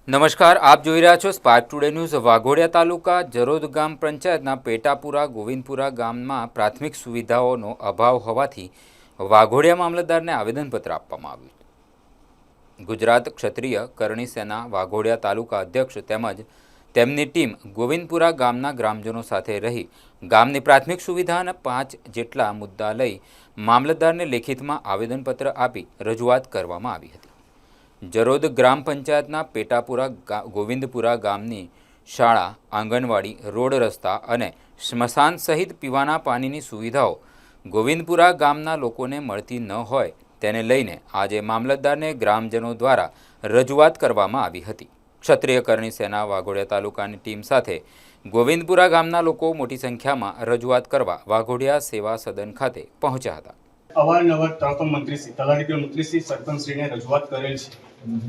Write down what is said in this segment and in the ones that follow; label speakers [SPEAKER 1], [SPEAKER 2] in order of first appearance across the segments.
[SPEAKER 1] નમસ્કાર, આપ જોઈ રહ્યા છો સ્પાર્ક ટુડે ન્યૂઝ। વાઘોડિયા તાલુકા જરોદ ગામ પંચાયતના પેટાપુરા ગોવિંદપુરા ગામમાં પ્રાથમિક સુવિધાઓનો અભાવ હોવાથી વાઘોડિયા મામલતદારને આવેદનપત્ર આપવામાં આવ્યું। ગુજરાત ક્ષત્રિય કરણી સેના વાઘોડિયા તાલુકા અધ્યક્ષ તેમજ તેમની ટીમ ગોવિંદપુરા ગામના ગ્રામજનો સાથે રહી ગામની પ્રાથમિક સુવિધાના 5 જેટલા મુદ્દા લઈ મામલતદારને લેખિતમાં આવેદનપત્ર આપી રજૂઆત કરવામાં આવી હતી। જરોદ ગ્રામ પંચાયતના પેટાપુરા ગોવિંદપુરા ગામની શાળા, આંગણવાડી, રોડ રસ્તા અને સ્મશાન સહિત પીવાના પાણીની સુવિધાઓ ગોવિંદપુરા ગામના લોકોને મળતી ન હોય તેને લઈને આજે મામલતદારને ગ્રામજનો દ્વારા રજૂઆત કરવામાં આવી હતી। ક્ષત્રિય કરણી સેના વાઘોડિયા તાલુકાની ટીમ સાથે ગોવિંદપુરા ગામના લોકો મોટી સંખ્યામાં રજૂઆત કરવા વાઘોડિયા સેવા સદન ખાતે પહોંચ્યા હતા।
[SPEAKER 2] અવારનવાર તલાટી મંત્રીશ્રી, તલાટી મંત્રીશ્રી, સરપંચશ્રીને રજૂઆત કરેલ છે,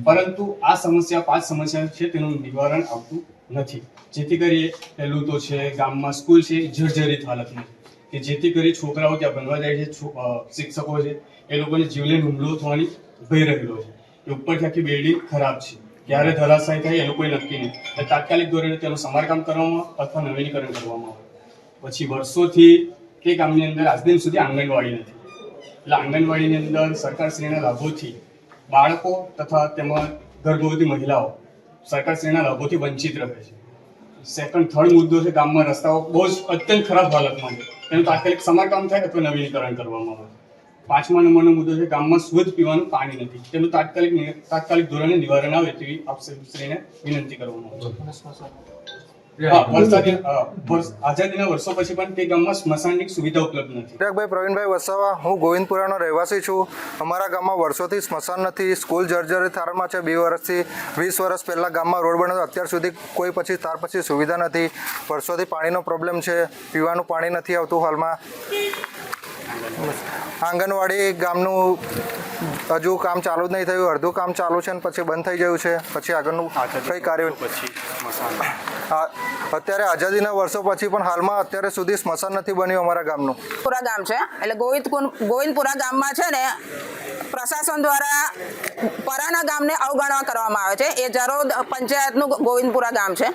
[SPEAKER 2] પરંતુ આ સમસ્યા 5 સમસ્યા છે તેનું નિવારણ આવતું નથી। જેથી કરી પહેલું તો છે ગામમાં સ્કૂલ છે જર્જરિત હાલતમાં, કે જેથી કરી છોકરાઓ ત્યાં ભણવા જાય છે, શિક્ષકો છે એ લોકોને જીવલેણ હુમલો થવાની ભય રહેલો છે। એ ઉપરથી આખી બિલ્ડિંગ ખરાબ છે, ક્યારે ધરાશાયી થાય એ લોકોએ નક્કી નહીં, તાત્કાલિક ધોરણે તેનું સમારકામ કરવામાં અથવા નવીનીકરણ કરવામાં આવે। પછી વર્ષોથી તે ગામની અંદર આજ દિન સુધી આંગણવાડી નથી, એટલે આંગણવાડીની અંદર સરકારશ્રીના લાભોથી બાળકો તથા તેમાં ગર્ભવતી મહિલાઓ સરકારશ્રીના લાભોથી વંચિત રહે છે। થર્ડ મુદ્દો છે ગામમાં રસ્તાઓ બહુ જ અત્યંત ખરાબ હાલતમાં છે, તેનું તાત્કાલિક સમારકામ થાય અથવા નવીનીકરણ કરવામાં આવે। 5મા નંબરનો મુદ્દો છે ગામમાં શુદ્ધ પીવાનું પાણી નથી, તેનું તાત્કાલિક ધોરણે નિવારણ આવે તેવી આપશ્રીને વિનંતી કરવામાં આવે છે। આઝાદીના વર્ષો પછી પણ તે ગામમાં સ્મશાનની સુવિધા ઉપલબ્ધ નથી।
[SPEAKER 3] ચિરાગભાઈ પ્રવીણભાઈ વસાવા, હું ગોવિંદપુરાનો રહેવાસી છું। અમારા ગામમાં વર્ષોથી સ્મશાન નથી, સ્કૂલ જર્જરિત હાલતમાં છે। 2 વર્ષથી 20 વર્ષ પહેલાં ગામમાં રોડ બન્યો, અત્યાર સુધી કોઈ ત્યાર પછી સુવિધા નથી। વર્ષોથી પાણીનો પ્રોબ્લેમ છે, પીવાનું પાણી નથી આવતું હાલમાં। આંગણવાડી ગામનું હજુ કામ ચાલુ જ નહીં થયું, અડધું કામ ચાલુ છે અને પછી બંધ થઈ ગયું છે, પછી આગળનું કઈ કાર્ય અત્યારે આઝાદીના વર્ષો પછી પણ હાલમાં અત્યારે સુધી સ્મશાન નથી બન્યું અમારા ગામનું।
[SPEAKER 4] પુરા ગામ છે, એટલે ગોવિંદપુરા ગામમાં છે ને પ્રશાસન દ્વારા પરાના ગામને અવગણવા કરવામાં આવે છે। એ જરોદ પંચાયતનું ગોવિંદપુરા ગામ છે।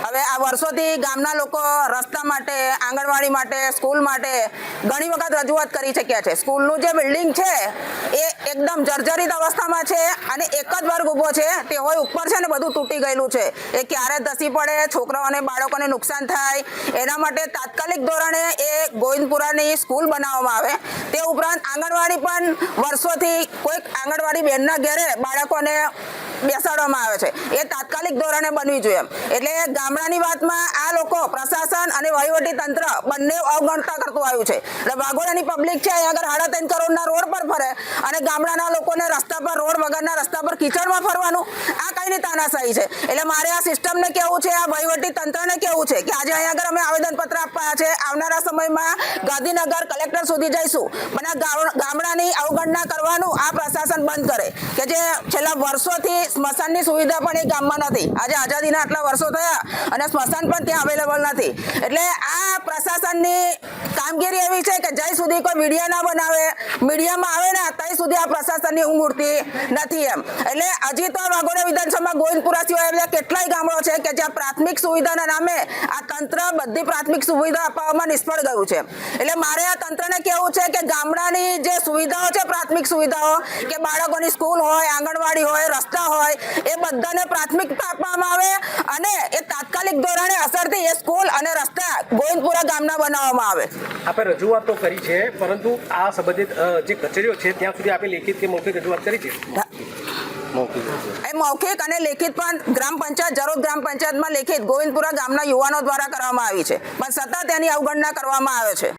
[SPEAKER 4] હવે આ વર્ષોથી ગામના લોકો રસ્તા માટે, આંગણવાડી માટે, સ્કૂલ માટે ઘણી વખત રજૂઆત કરી ચૂક્યા છે। સ્કૂલનું જે બિલ્ડિંગ છે એ એકદમ જર્જરિત અવસ્થામાં છે અને એક જ વર્ગ ઊભો છે, તે હોય ઉપર છે ને બધું તૂટી ગયેલું છે। એ ક્યારે ધસી પડે, છોકરાઓને બાળકોને નુકસાન થાય, એના માટે તાત્કાલિક ધોરણે એ ગોવિંદપુરાની સ્કૂલ બનાવવામાં આવે। તે ઉપરાંત આંગણવાડી પણ વર્ષોથી કોઈક આંગણવાડી બહેનના ઘરે બાળકોને બેસાડવામાં આવે છે, એ તાત્કાલિક ધોરણે બનવી જોઈએ। એટલે ગામડાની વાતમાં આ લોકો પ્રશાસન અને વહીવટી તંત્ર બંને અવગણતા કરતું આવ્યું છે। એટલે વાઘોડિયાની પબ્લિક છે અહીંયા આગળ 3.5 કરોડના રોડ પર ફરે અને ગામડાના લોકોને રસ્તા પર, રોડ વગરના રસ્તા પર કિચડમાં ફરવાનું, આ કઈની તાનાશાહી છે। એટલે મારે આ સિસ્ટમને કેવું છે, આ વહીવટી તંત્રને કેવું છે કે આજે અહીંયા આગળ અમે આવેદનપત્ર આપવા છે, આવનારા સમયમાં ગાંધીનગર કલેક્ટર સુધી જઈશું, પણ આ ગામડાની અવગણના કરવાનું આ પ્રશાસન બંધ કરે, કે જે છેલ્લા વર્ષોથી સ્મશાનની સુવિધા પણ એ ગામમાં નથી। આજે આઝાદીના આટલા વર્ષો થયા અને સ્મશાન પણ ત્યાં અવેલેબલ નથી। એટલે આ પ્રશાસનની કામગીરી એવી છે કે જ્યાં સુધી કોઈ મીડિયા ના બનાવે, મીડિયામાં આવે ને ત્યાં સુધી આ પ્રશાસનની ઊંઘ ઉડતી નથી એમ। એટલે હજી તો વાઘોડિયા વિધાનસભા ગોવિંદપુરા સિવાય બધા કેટલાય ગામડો છે કે જ્યાં પ્રાથમિક સુવિધાના નામે આ તંત્ર બધી પ્રાથમિક સુવિધા અપાવવામાં નિષ્ફળ ગયું છે। એટલે મારે આ તંત્રને કહેવું છે કે ગામડાની જે સુવિધાઓ છે, પ્રાથમિક સુવિધાઓ, કે બાળકોની સ્કૂલ હોય, આંગણવાડી હોય, રસ્તા હોય, એ બધાને પ્રાથમિકતા આપવામાં આવે અને એ તાત્કાલિક ધોરણે અસરથી એ સ્કૂલ અને રસ્તા ગોવિંદપુરા ગામના બનાવવામાં આવે।
[SPEAKER 5] આપણે રજૂઆત તો કરી છે, પરંતુ આ સંબંધિત જે કચેરીઓ છે ત્યાં સુધી આપણે લેખિત કે મૌખિક રજૂઆત કરી છે?
[SPEAKER 4] મૌખિક અને લેખિત પણ ગ્રામ પંચાયત, જરોદ ગ્રામ પંચાયતમાં લેખિત ગોવિંદપુરા ગામના યુવાનો દ્વારા કરવામાં આવી છે, પણ સતત એની અવગણના કરવામાં આવે છે।